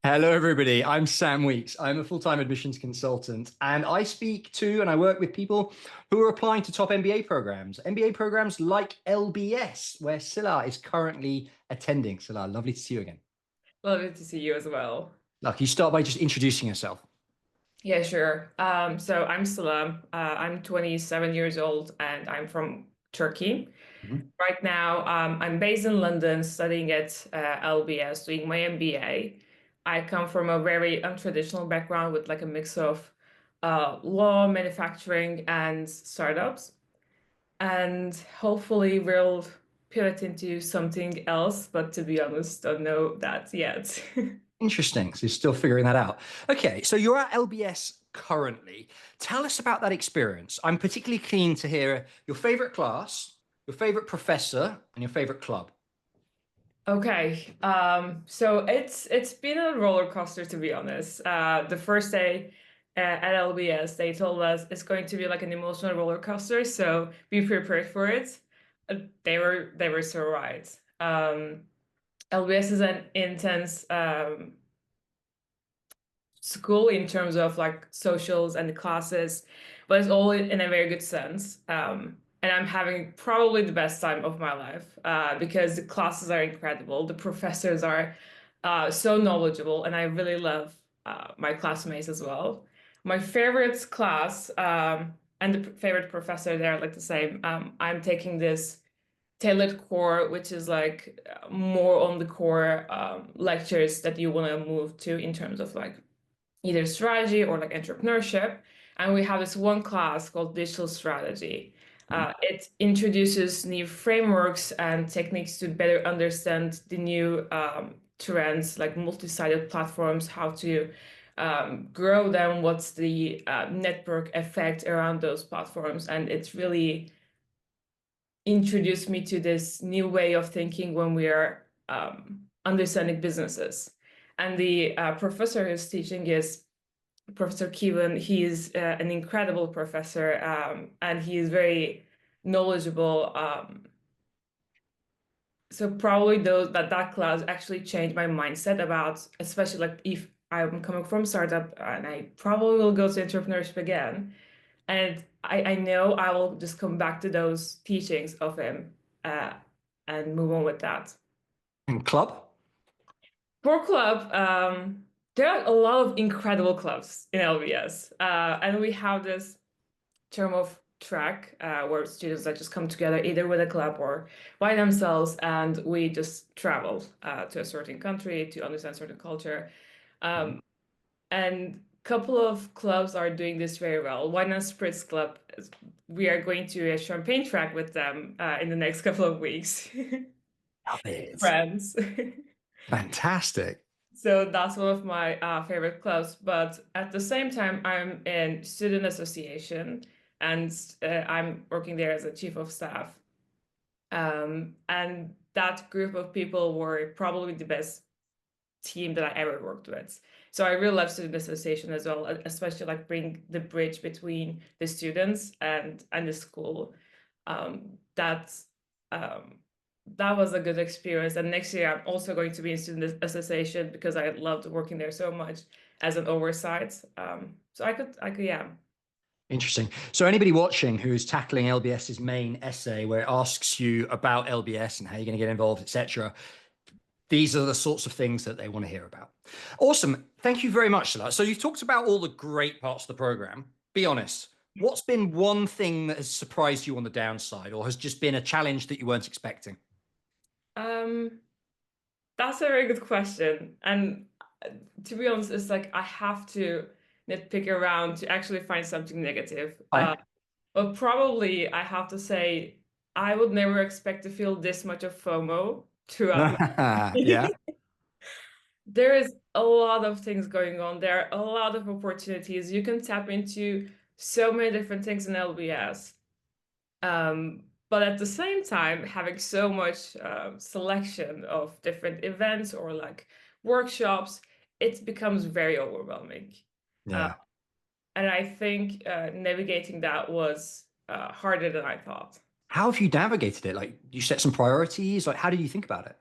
Hello, everybody. I'm Sam Weeks. I'm a full-time admissions consultant, and I speak to and I work with people who are applying to top MBA programs like LBS, where Sıla is currently attending. Sıla, lovely to see you again. Lovely to see you as well. Can you start by just introducing yourself? Yeah, sure. So I'm Sıla. I'm 27 years old and I'm from Turkey. Mhm. Right now, I'm based in London studying at LBS, doing my MBA. I come from a very untraditional background with like a mix of law, manufacturing, and startups. And hopefully we'll pivot into something else, but to be honest, don't know that yet. Interesting. So you're still figuring that out. Okay, so you're at LBS currently. Tell us about that experience. I'm particularly keen to hear your favorite class, your favorite professor, and your favorite club. Okay, so it's been a roller coaster to be honest. The first day at LBS, they told us it's going to be like an emotional roller coaster, so be prepared for it. They were so right. LBS is an intense school in terms of like socials and the classes, but it's all in a very good sense. And I'm having probably the best time of my life because the classes are incredible. The professors are so knowledgeable, and I really love my classmates as well. My favorite class and the favorite professor there are like the same. I'm taking this tailored core, which is like more on the core lectures that you want to move to in terms of like either strategy or like entrepreneurship. And we have this one class called digital strategy. It introduces new frameworks and techniques to better understand the new trends, like multi-sided platforms, how to grow them, what's the network effect around those platforms. And it's really introduced me to this new way of thinking when we are understanding businesses. And the professor who's teaching is Professor Kevin. He is an incredible professor, and he is very knowledgeable. So probably that class actually changed my mindset about, especially like if I'm coming from startup and I probably will go to entrepreneurship again. And I know I will just come back to those teachings of him uh, and move on with that. And club? For club, there are a lot of incredible clubs in LBS, and we have this term of track where students that just come together either with a club or by themselves, and we just travel to a certain country to understand certain culture. Um, and couple of clubs are doing this very well. Wine and Spritz Club, we are going to a champagne track with them in the next couple of weeks. Love it. Friends. Fantastic. So that's one of my favorite clubs. But at the same time, I'm in student association and I'm working there as a chief of staff. And that group of people were probably the best team that I ever worked with. So I really love student association as well, especially like bring the bridge between the students and the school. That's that was a good experience. And next year I'm also going to be in student association because I loved working there so much as an oversight. So I could, yeah. Interesting. So anybody watching who's tackling LBS's main essay where it asks you about LBS and how you're going to get involved, etc., these are the sorts of things that they want to hear about. Awesome. Thank you very much, Salah. So you've talked about all the great parts of the program. Be honest. What's been one thing that has surprised you on the downside or has just been a challenge that you weren't expecting? Um, that's a very good question. And to be honest, it's like I have to nitpick around to actually find something negative. Fine. But probably I have to say I would never expect to feel this much of FOMO throughout my Yeah. There is a lot of things going on. There are a lot of opportunities. You can tap into so many different things in LBS. But at the same time, having so much selection of different events or like workshops, it becomes very overwhelming. Uh, Yeah. and I think navigating that was harder than I thought. How have you navigated it? Like, you set some priorities? Like, how do you think about it?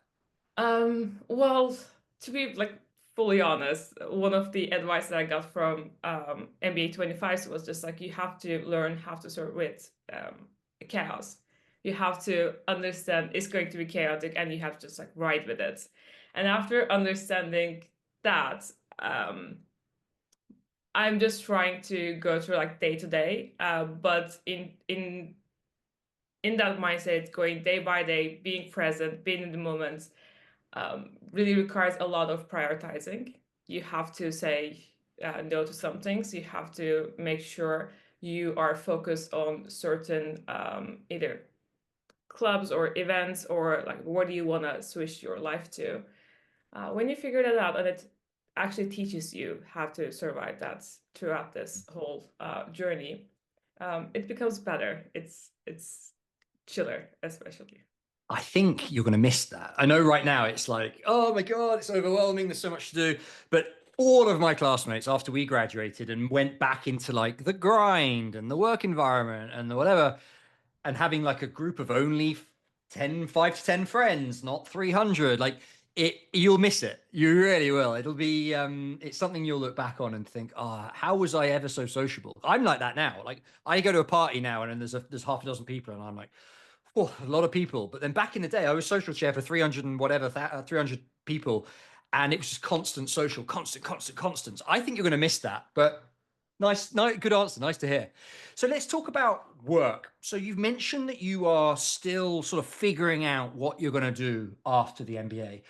Well, to be like fully honest, one of the advice that I got from MBA 25 was just like, you have to learn how to sort with chaos. You have to understand it's going to be chaotic and you have to just like ride with it. And after understanding that, I'm just trying to go through like day to day, but in that mindset, going day by day, being present, being in the moment, really requires a lot of prioritizing. You have to say no to some things. You have to make sure you are focused on certain either clubs or events, or like what do you want to switch your life to. When you figure that out, and it actually teaches you how to survive that throughout this whole journey, it becomes better. It's chiller, especially. I think you're going to miss that. I know right now it's like, oh my God, it's overwhelming. There's so much to do. But all of my classmates, after we graduated and went back into like the grind and the work environment and the whatever, and having like a group of only 5 to 10 friends, not 300, like you'll miss it. You really will. It'll be, it's something you'll look back on and think, oh, how was I ever so sociable? I'm like that now. Like I go to a party now and then there's half a dozen people and I'm like, oh, a lot of people. But then back in the day, I was social chair for 300 and whatever, 300 people. And it was just constant social, constant. I think you're going to miss that. But nice, good answer. Nice to hear. So let's talk about work. So you've mentioned that you are still sort of figuring out what you're going to do after the MBA.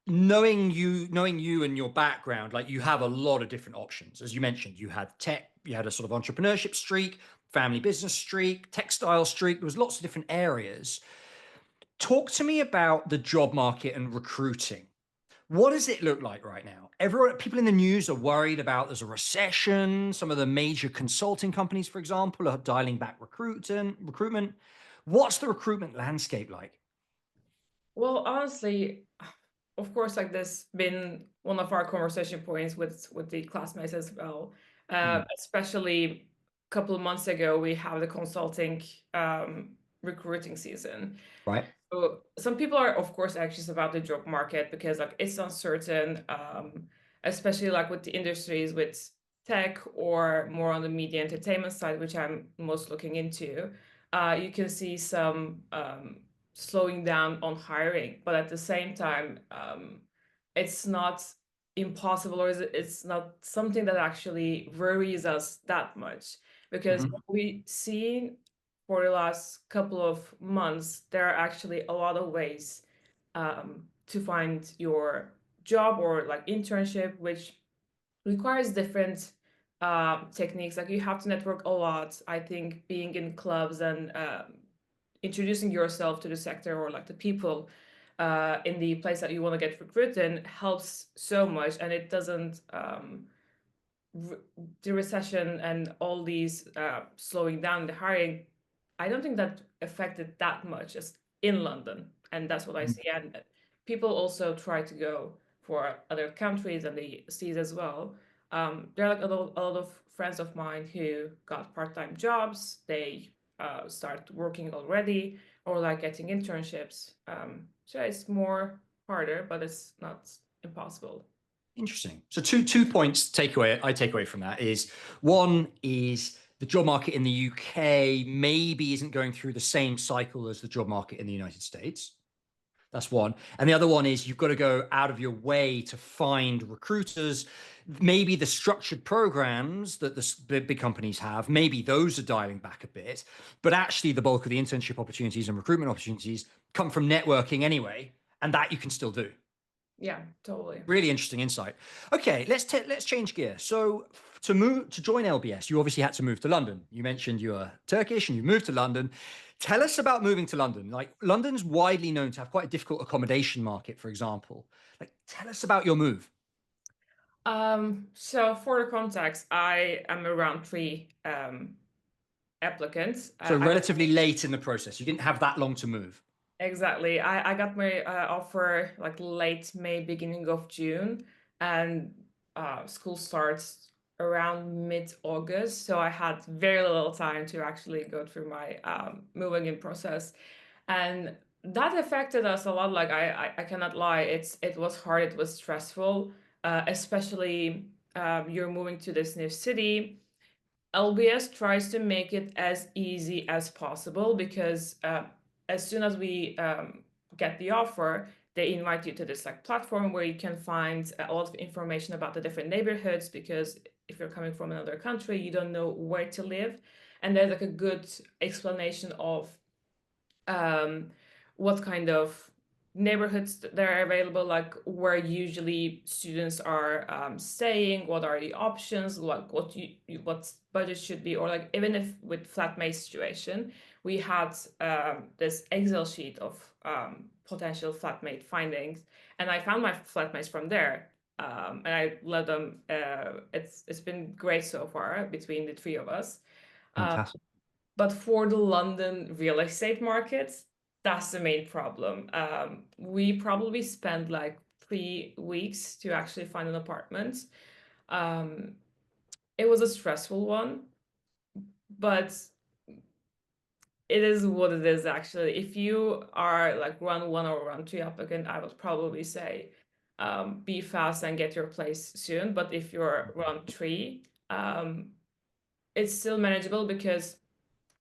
Knowing you and your background, like you have a lot of different options. As you mentioned, you had tech, you had a sort of entrepreneurship streak, family business streak, textile streak. There was lots of different areas. Talk to me about the job market and recruiting. What does it look like right now? People in the news are worried about there's a recession. Some of the major consulting companies, for example, are dialing back recruitment. What's the recruitment landscape like? Well, honestly, of course, like this been one of our conversation points with the classmates as well. Mm, Especially a couple of months ago, we have the consulting recruiting season. right? So some people are, of course, anxious about the job market because like it's uncertain, especially like with the industries with tech or more on the media entertainment side, which I'm most looking into. You can see some slowing down on hiring, but at the same time, it's not impossible, or it's not something that actually worries us that much, because Mhm. what we see for the last couple of months, there are actually a lot of ways to find your job or like internship, which requires different techniques. Like you have to network a lot. I think being in clubs and introducing yourself to the sector or like the people in the place that you want to get recruited helps so much, and it doesn't the recession and all these slowing down the hiring, I don't think that affected that much as in London. And that's what I see. And people also try to go for other countries and the cities as well. There are like a lot of friends of mine who got part-time jobs. They start working already or like getting internships. So it's more harder, but it's not impossible. Interesting. So two points I take away from that is one is the job market in the UK maybe isn't going through the same cycle as the job market in the United States. That's one. And the other one is you've got to go out of your way to find recruiters. Maybe the structured programs that the big companies have, maybe those are dialing back a bit, but actually the bulk of the internship opportunities and recruitment opportunities come from networking anyway, and that you can still do. Yeah, totally. Really interesting insight. Okay, let's change gear. So to join LBS, you obviously had to move to London. You mentioned you are Turkish and you moved to London. Tell us about moving to London. Like London's widely known to have quite a difficult accommodation market, for example. Like tell us about your move. So for the context, I am around three applicants. So I relatively late in the process. You didn't have that long to move. exactly. I got my offer like late May, beginning of June, and school starts around mid-August. So I had very little time to actually go through my moving in process, and that affected us a lot. Like I cannot lie, it was hard, it was stressful. especially you're moving to this new city. LBS tries to make it as easy as possible because as soon as we get the offer, they invite you to this like platform where you can find a lot of information about the different neighborhoods, because if you're coming from another country, you don't know where to live. And there's like a good explanation of what kind of neighborhoods that are available, like where usually students are staying, what are the options, like what budget should be, or like even if with flatmate situation, we had this Excel sheet of potential flatmate findings, and I found my flatmates from there. And I let them. It's been great so far between the three of us. Fantastic. But for the London real estate markets, that's the main problem. We probably spent like 3 weeks to actually find an apartment. Um, it was a stressful one, but it is what it is actually. If you are like run one or run two applicant, I would probably say be fast and get your place soon. But if you're run three, it's still manageable because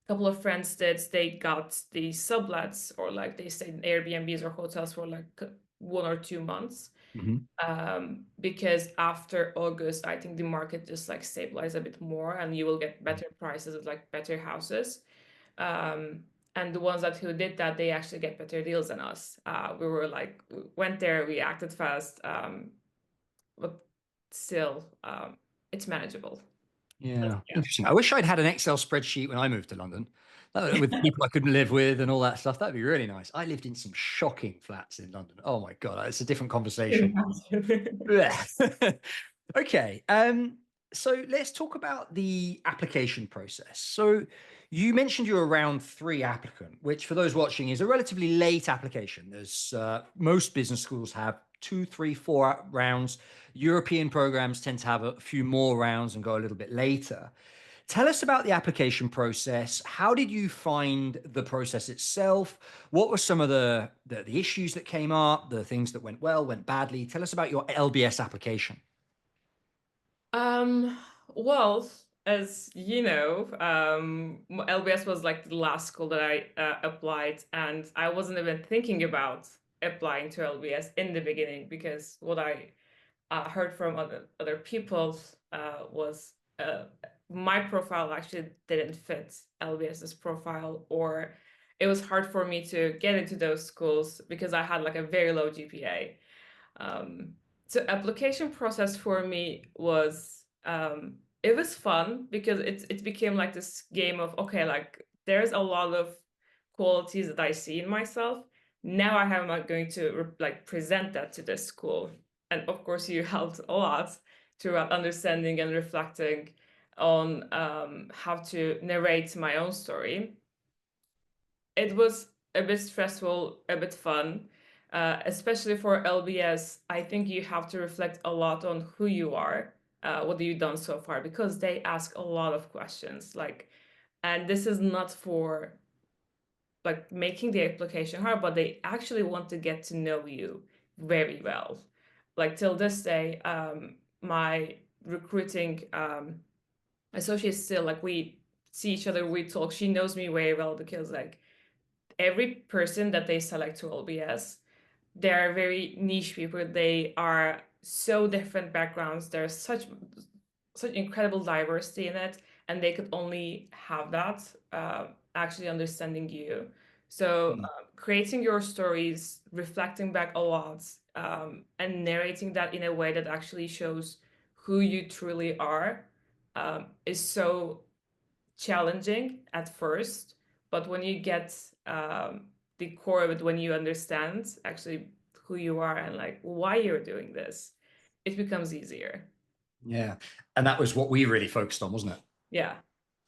couple of friends did, they got the sublets, or like they stayed in Airbnbs or hotels for like 1 or 2 months. Because after August, I think the market just like stabilized a bit more and you will get better prices of like better houses. And the ones that who did that, they actually get better deals than us. We were like, went there, we acted fast, but still, it's manageable. Yeah, Yeah. interesting. I wish I'd had an Excel spreadsheet when I moved to London, with people I couldn't live with and all that stuff. That'd be really nice. I lived in some shocking flats in London. Oh my God, it's a different conversation. Yeah. Okay. So let's talk about the application process. So you mentioned you're around three applicant, which for those watching is a relatively late application. There's most business schools have 2, 3, 4 rounds. European programs tend to have a few more rounds and go a little bit later. Tell us about the application process. How did you find the process itself? What were some of the issues that came up, the things that went well, went badly? Tell us about your LBS application. Well, as you know, LBS was like the last school that I applied, and I wasn't even thinking about applying to LBS in the beginning because what I heard from other people was my profile actually didn't fit LBS's profile, or it was hard for me to get into those schools because I had like a very low GPA. So application process for me was it was fun because it became like this game of, okay, like there's a lot of qualities that I see in myself. Now I am like going to like present that to the school, and of course you helped a lot throughout understanding and reflecting on how to narrate my own story. It was a bit stressful, a bit fun, especially for LBS. I think you have to reflect a lot on who you are, what have you done so far, because they ask a lot of questions. Like, and this is not for like making the application hard, but they actually want to get to know you very well. Like till this day, my recruiting associate still like we see each other, we talk. She knows me very well because like every person that they select to LBS, they are very niche people. They are so different backgrounds. There's such incredible diversity in it, and they could only have that actually understanding you. So creating your stories, reflecting back a lot, and narrating that in a way that actually shows who you truly are is so challenging at first, but when you get the core of it, when you understand actually who you are and like why you're doing this, it becomes easier. Yeah. And that was what we really focused on, wasn't it? Yeah.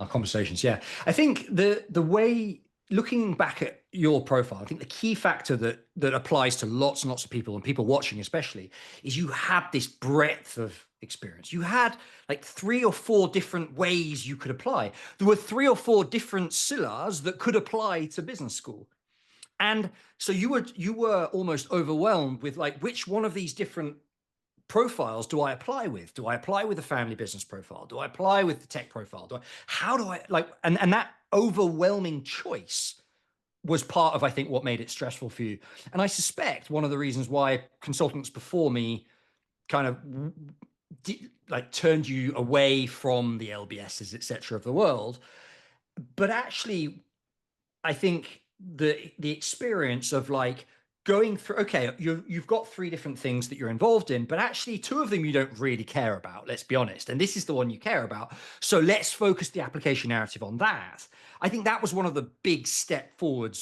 Our conversations. Yeah. I think the way, looking back at your profile, I think the key factor that applies to lots and lots of people, and people watching especially, is you had this breadth of experience. You had like 3 or 4 different ways you could apply. There were 3 or 4 different Scylas that could apply to business school. And so you were almost overwhelmed with like which one of these different profiles do I apply with? Do I apply with the family business profile? Do I apply with the tech profile? How do I like, and that overwhelming choice was part of, I think, what made it stressful for you. And I suspect one of the reasons why consultants before me kind of like turned you away from the LBSs, et cetera, of the world. But actually, I think the experience of like going through, okay, you've got three different things that you're involved in, but actually two of them you don't really care about, let's be honest. And this is the one you care about. So let's focus the application narrative on that. I think that was one of the big steps forward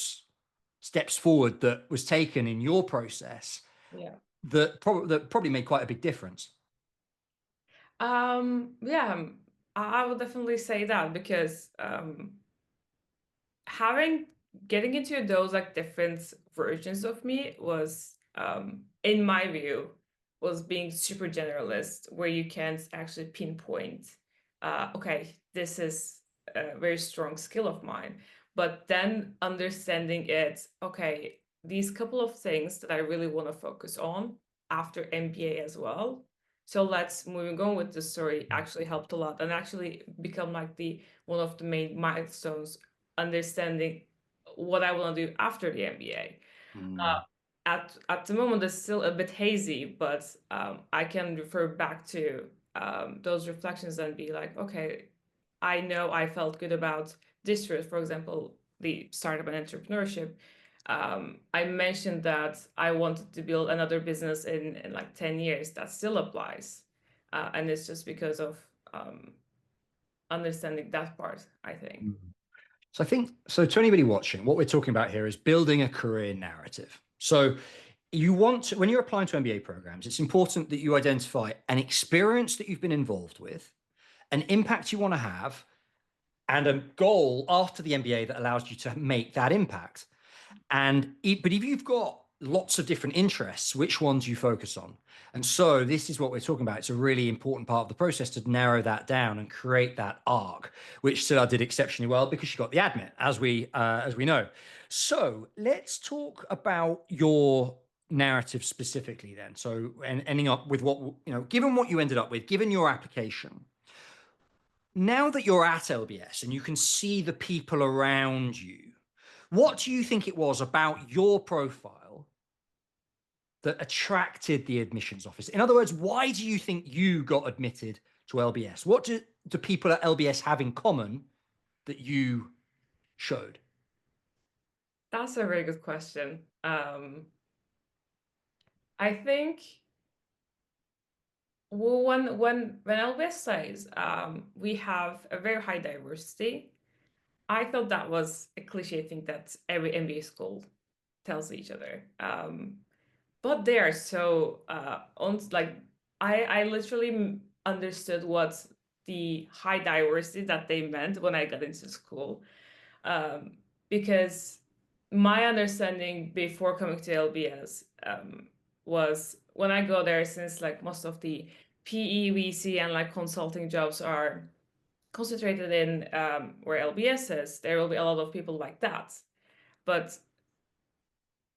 that was taken in your process Yeah. that probably made quite a big difference. Yeah, I would definitely say that because having getting into those like different versions of me was in my view was being super generalist where you can't actually pinpoint okay, this is a very strong skill of mine, but then understanding it, okay, these couple of things that I really want to focus on after MBA as well. So let's moving on with the story actually helped a lot and actually become like the one of the main milestones, understanding what I want to do after the MBA. Uh, Mm. at the moment, it's still a bit hazy, but I can refer back to those reflections and be like, okay, I know I felt good about this route, for example, the startup and entrepreneurship. I mentioned that I wanted to build another business in like 10 years. That still applies. And it's just because of understanding that part, I think. So I think, so to anybody watching, what we're talking about here is building a career narrative. So you want to, when you're applying to MBA programs, it's important that you identify an experience that you've been involved with, an impact you want to have, and a goal after the MBA that allows you to make that impact. But if you've got lots of different interests, which ones you focus on? And so this is what we're talking about. It's a really important part of the process to narrow that down and create that arc, which Sıla did exceptionally well because she got the admit, as we know. So let's talk about your narrative specifically then. So and ending up with what, given what you ended up with, given your application, now that you're at LBS and you can see the people around you, what do you think it was about your profile that attracted the admissions office? In other words, why do you think you got admitted to LBS? What do people at LBS have in common that you showed? That's a very good question. I think well, when LBS says we have a very high diversity, I thought that was a cliche thing that every MBA school tells each other. But they are so on like I literally understood what the high diversity that they meant when I got into school, um, because my understanding before coming to LBS was when I go there, since like most of the PE, VC, and like consulting jobs are concentrated in where LBS is, there will be a lot of people like that. But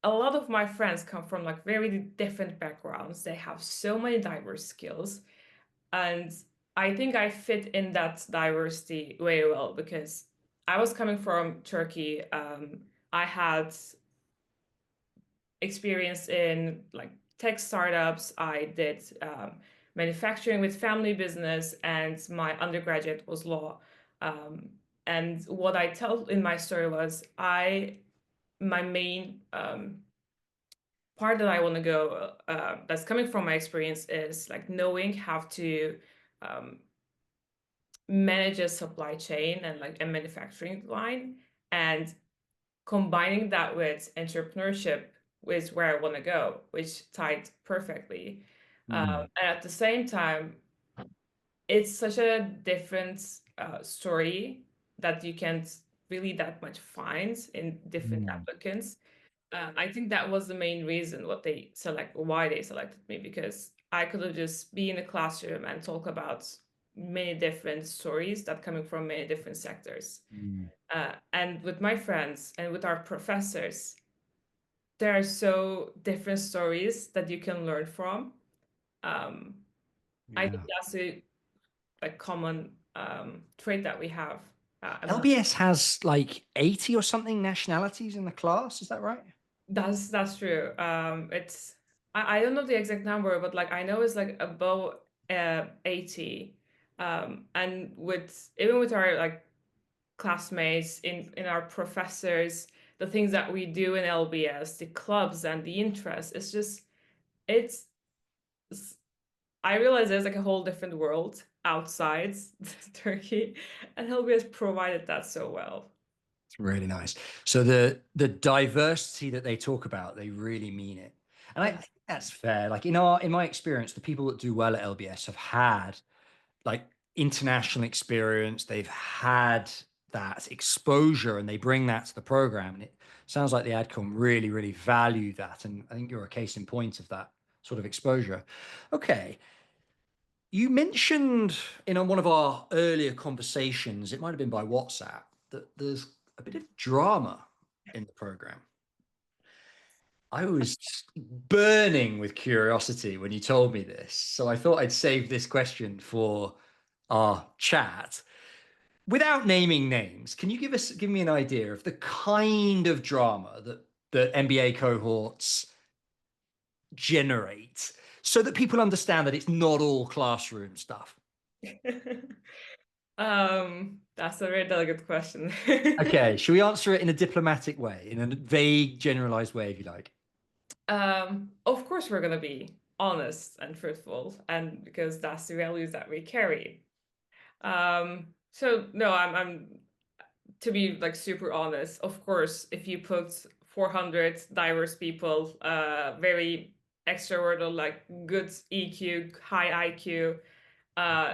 a lot of my friends come from like very different backgrounds. They have so many diverse skills. And I think I fit in that diversity very well because I was coming from Turkey. I had experience in like tech startups. I did manufacturing with family business, and my undergraduate was law. Um, and what I tell in my story was my main part that I want to go that's coming from my experience is like knowing how to um, manage a supply chain and like a manufacturing line, and combining that with entrepreneurship is where I want to go, which tied perfectly. Mm. And at the same time, it's such a different story that you can't really that much find in different Mm. applicants. I think that was the main reason why they selected me, because I could have just be in a classroom and talk about many different stories that coming from many different sectors. Mm. And with my friends and with our professors, there are so different stories that you can learn from. Um, I think Yeah. that's a common trait that we have among. LBS has like 80 or something nationalities in the class. Is that right? That's true. It's I don't know the exact number, but like I know it's like above 80. And with even with our like classmates in our professors, the things that we do in LBS, the clubs and the interests, it's I realize there's like a whole different world outside Turkey, and LBS provided that so well. It's really nice. So the diversity that they talk about, they really mean it. And I Yeah. think that's fair. Like in my experience, the people that do well at LBS have had like international experience. They've had that exposure and they bring that to the program. And it sounds like the AdCom really, really value that. And I think you're a case in point of that sort of exposure. Okay. You mentioned in one of our earlier conversations, it might have been by WhatsApp, that there's a bit of drama in the program. I was burning with curiosity when you told me this. So I thought I'd save this question for our chat. Without naming names, can you give me an idea of the kind of drama that the MBA cohorts generate so that people understand that it's not all classroom stuff? That's a very delicate question. Okay, should we answer it in a diplomatic way, in a vague, generalized way, if you like? Of course, we're gonna be honest and truthful, and because that's the values that we carry. So no, I'm to be like super honest. Of course, if you put 400 diverse people, very extroverted, like good EQ, high IQ,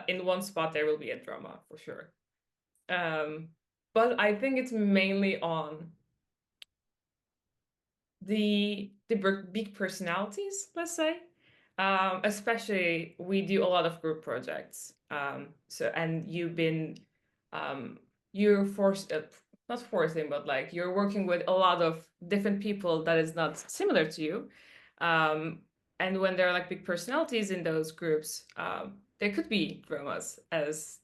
in one spot, there will be a drama for sure. Um, but I think it's mainly on big personalities, let's say. Especially we do a lot of group projects. So and um, you're forced not forcing, but like you're working with a lot of different people that is not similar to you. Um, and when there are like big personalities in those groups, there could be dramas as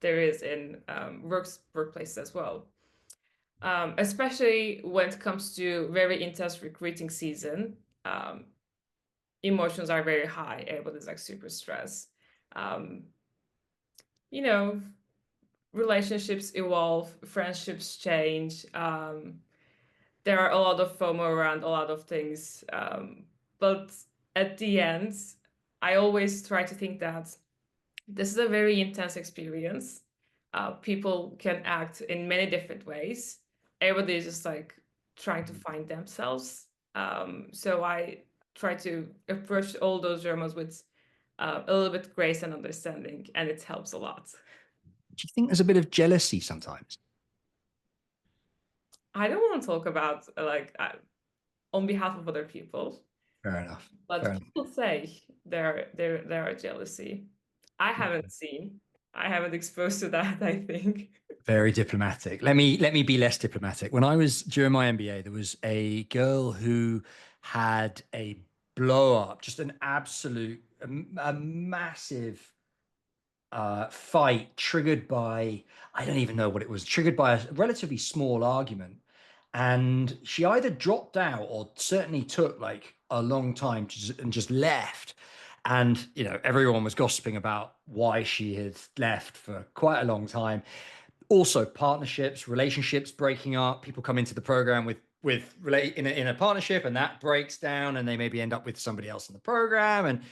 there is in workplaces as well. Especially when it comes to very intense recruiting season. Um, Emotions are very high. Everybody's like super stressed. Um, you know, Relationships evolve, friendships change. There are a lot of FOMO around a lot of things. But at the end, I always try to think that this is a very intense experience. People can act in many different ways. Everybody is just like trying to find themselves. So I try to approach all those dramas with a little bit grace and understanding, and it helps a lot. Do you think there's a bit of jealousy sometimes? I don't want to talk about on behalf of other people, Fair enough. Fair but enough. people say there are jealousy. I haven't seen. I haven't exposed to that, I think. Very diplomatic. Let me be less diplomatic. When I was during my MBA, there was a girl who had a blow up, just an absolute, a massive fight triggered by, I don't even know what it was, triggered by a relatively small argument. And she either dropped out or certainly took like a long time and just left. And, everyone was gossiping about why she had left for quite a long time. Also, partnerships, relationships breaking up. People come into the program with relate in a partnership and that breaks down and they maybe end up with somebody else in the program. And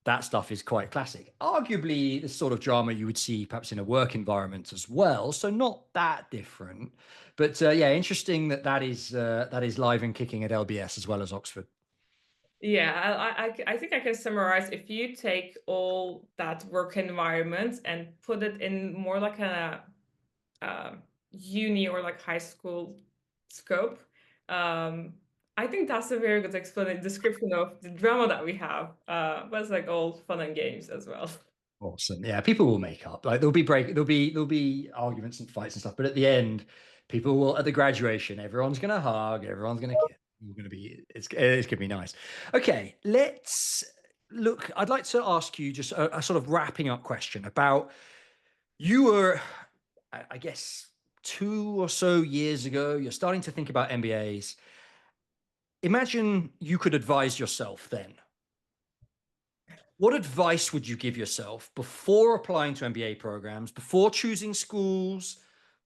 that stuff is quite classic. Arguably, the sort of drama you would see perhaps in a work environment as well. So not that different, but yeah, interesting that is live and kicking at LBS as well as Oxford. Yeah, I think I can summarize. If you take all that work environment and put it in more like a uni or like high school scope, um, I think that's a very good description of the drama that we have. But it's like all fun and games as well. Awesome. Yeah, people will make up. Like there'll be arguments and fights and stuff, but at the end, people will at the graduation, everyone's gonna hug, everyone's gonna kiss. It's gonna be nice. Okay, let's Look, I'd like to ask you just a sort of wrapping up question about you were, I guess, 2 or so years ago, you're starting to think about MBAs. Imagine you could advise yourself then. What advice would you give yourself before applying to MBA programs, before choosing schools,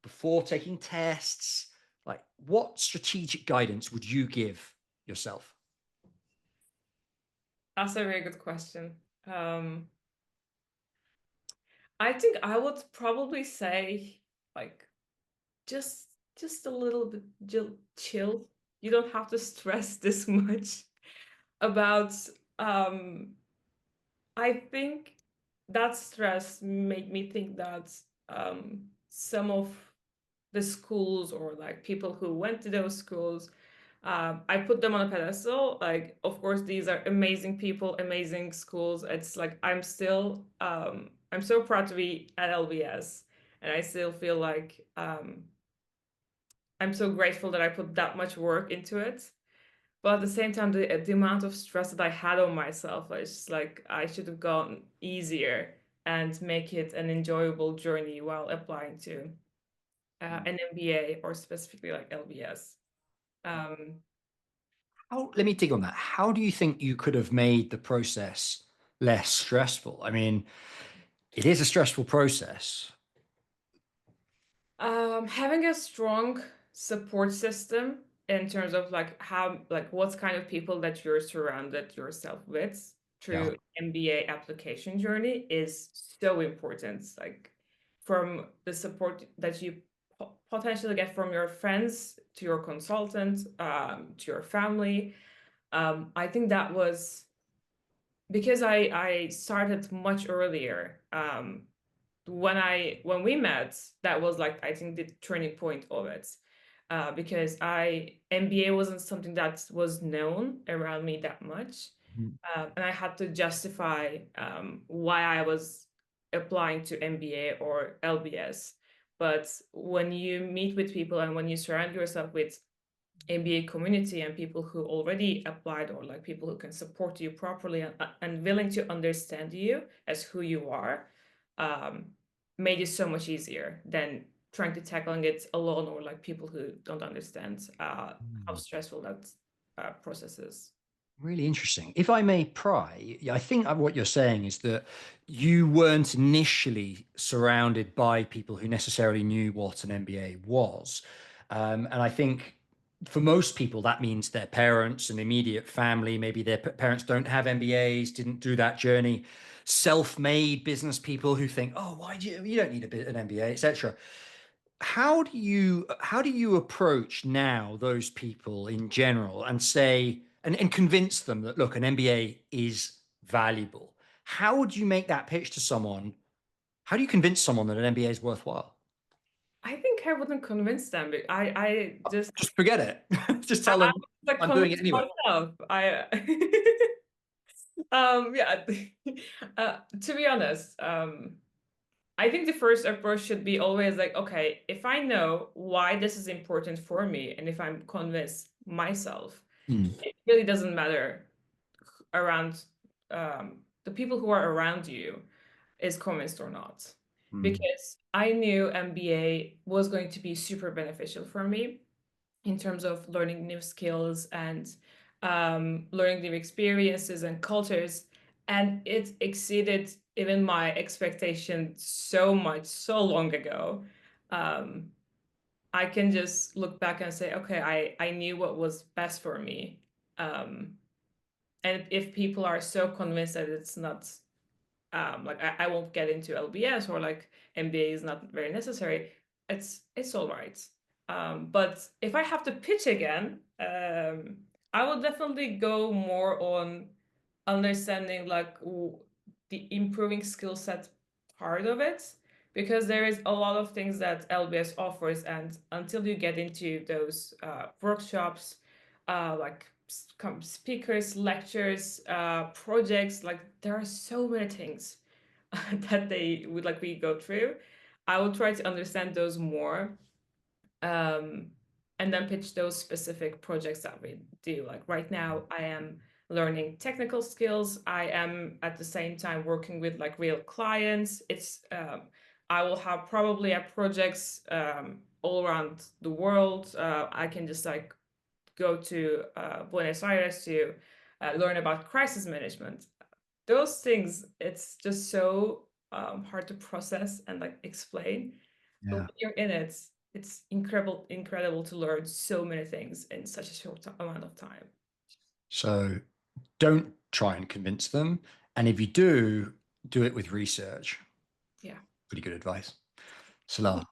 before taking tests? Like, what strategic guidance would you give yourself? That's a very good question. Um, I think I would probably say like just a little bit chill. You don't have to stress this much about um I think that stress made me think that some of the schools or like people who went to those schools, I put them on a pedestal. Like, of course, these are amazing people, amazing schools. It's like I'm so proud to be at LBS, and I still feel like I'm so grateful that I put that much work into it. But at the same time, the amount of stress that I had on myself, I was just like I should have gone easier and make it an enjoyable journey while applying to an MBA or specifically like LBS. Um, Let me dig on that. How do you think you could have made the process less stressful? I mean, it is a stressful process. Having a strong support system in terms of like how like what kind of people that you're surrounded yourself with Yeah. through MBA application journey is so important. Like from the support that you potentially get from your friends to your consultant, to your family. I think that was because I started much earlier. When we met, that was like I think the turning point of it. Because I MBA wasn't something that was known around me that much. Mhm. And I had to justify why I was applying to MBA or LBS. But when you meet with people and when you surround yourself with MBA community and people who already applied or like people who can support you properly and willing to understand you as who you are, um, made it so much easier than trying to tackling it alone or like people who don't understand how stressful that process is. Really interesting. If I may pry, I think what you're saying is that you weren't initially surrounded by people who necessarily knew what an MBA was. And I think for most people, that means their parents and immediate family, maybe their parents don't have MBAs, didn't do that journey. Self-made business people who think, oh, why do you don't need an MBA, etc. How do you approach now those people in general and say and convince them that look, an MBA is valuable? How would you make that pitch to someone? How do you convince someone that an MBA is worthwhile? I think I wouldn't convince them. I just Just forget it. Just I, tell I them like I'm doing convince it anyway. myself. I yeah. To be honest, I think the first approach should be always like, okay, if I know why this is important for me, and if I'm convinced myself, Mm, it really doesn't matter around the people who are around you is convinced or not. mm, Because I knew MBA was going to be super beneficial for me in terms of learning new skills and learning new experiences and cultures. And it exceeded even my expectation so much, so long ago. Um, I can just look back and say, okay, I knew what was best for me. Um, and if people are so convinced that it's not like I won't get into LBS or like MBA is not very necessary, it's all right. But if I have to pitch again, I will definitely go more on understanding like the improving skill set part of it because there is a lot of things that LBS offers, and until you get into those workshops, like speakers, lectures, projects, like there are so many things that they would like we go through. I will try to understand those more, um, and then pitch those specific projects that we do. Like right now, I am learning technical skills. I am at the same time working with like real clients. I will have probably projects all around the world. I can just like go to Buenos Aires to learn about crisis management. Those things, it's just so hard to process and like explain. But Yeah. when you're in it, it's incredible to learn so many things in such a short amount of time. So don't try and convince them. And if you do, do it with research. Yeah. Pretty good advice. Salah,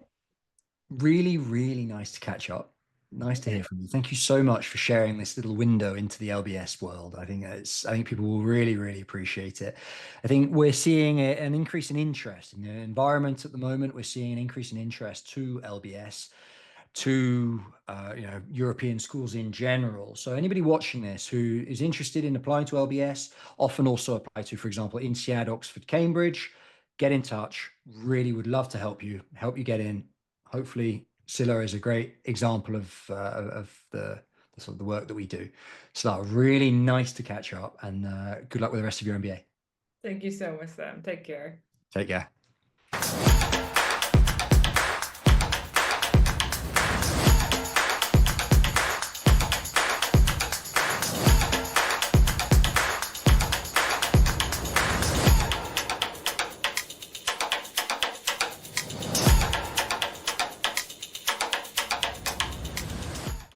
really, really nice to catch up. Nice to hear from you. Thank you so much for sharing this little window into the LBS world. I think people will really, really appreciate it. I think we're seeing an increase in interest in the environment at the moment. We're seeing an increase in interest to LBS, to European schools in general. So anybody watching this who is interested in applying to LBS, often also apply to, for example, INSEAD, Oxford, Cambridge, get in touch. Really would love to help you get in. Hopefully, Scylla is a great example of the sort of the work that we do. So really nice to catch up, and good luck with the rest of your MBA. Thank you so much, Sam. Take care. Take care.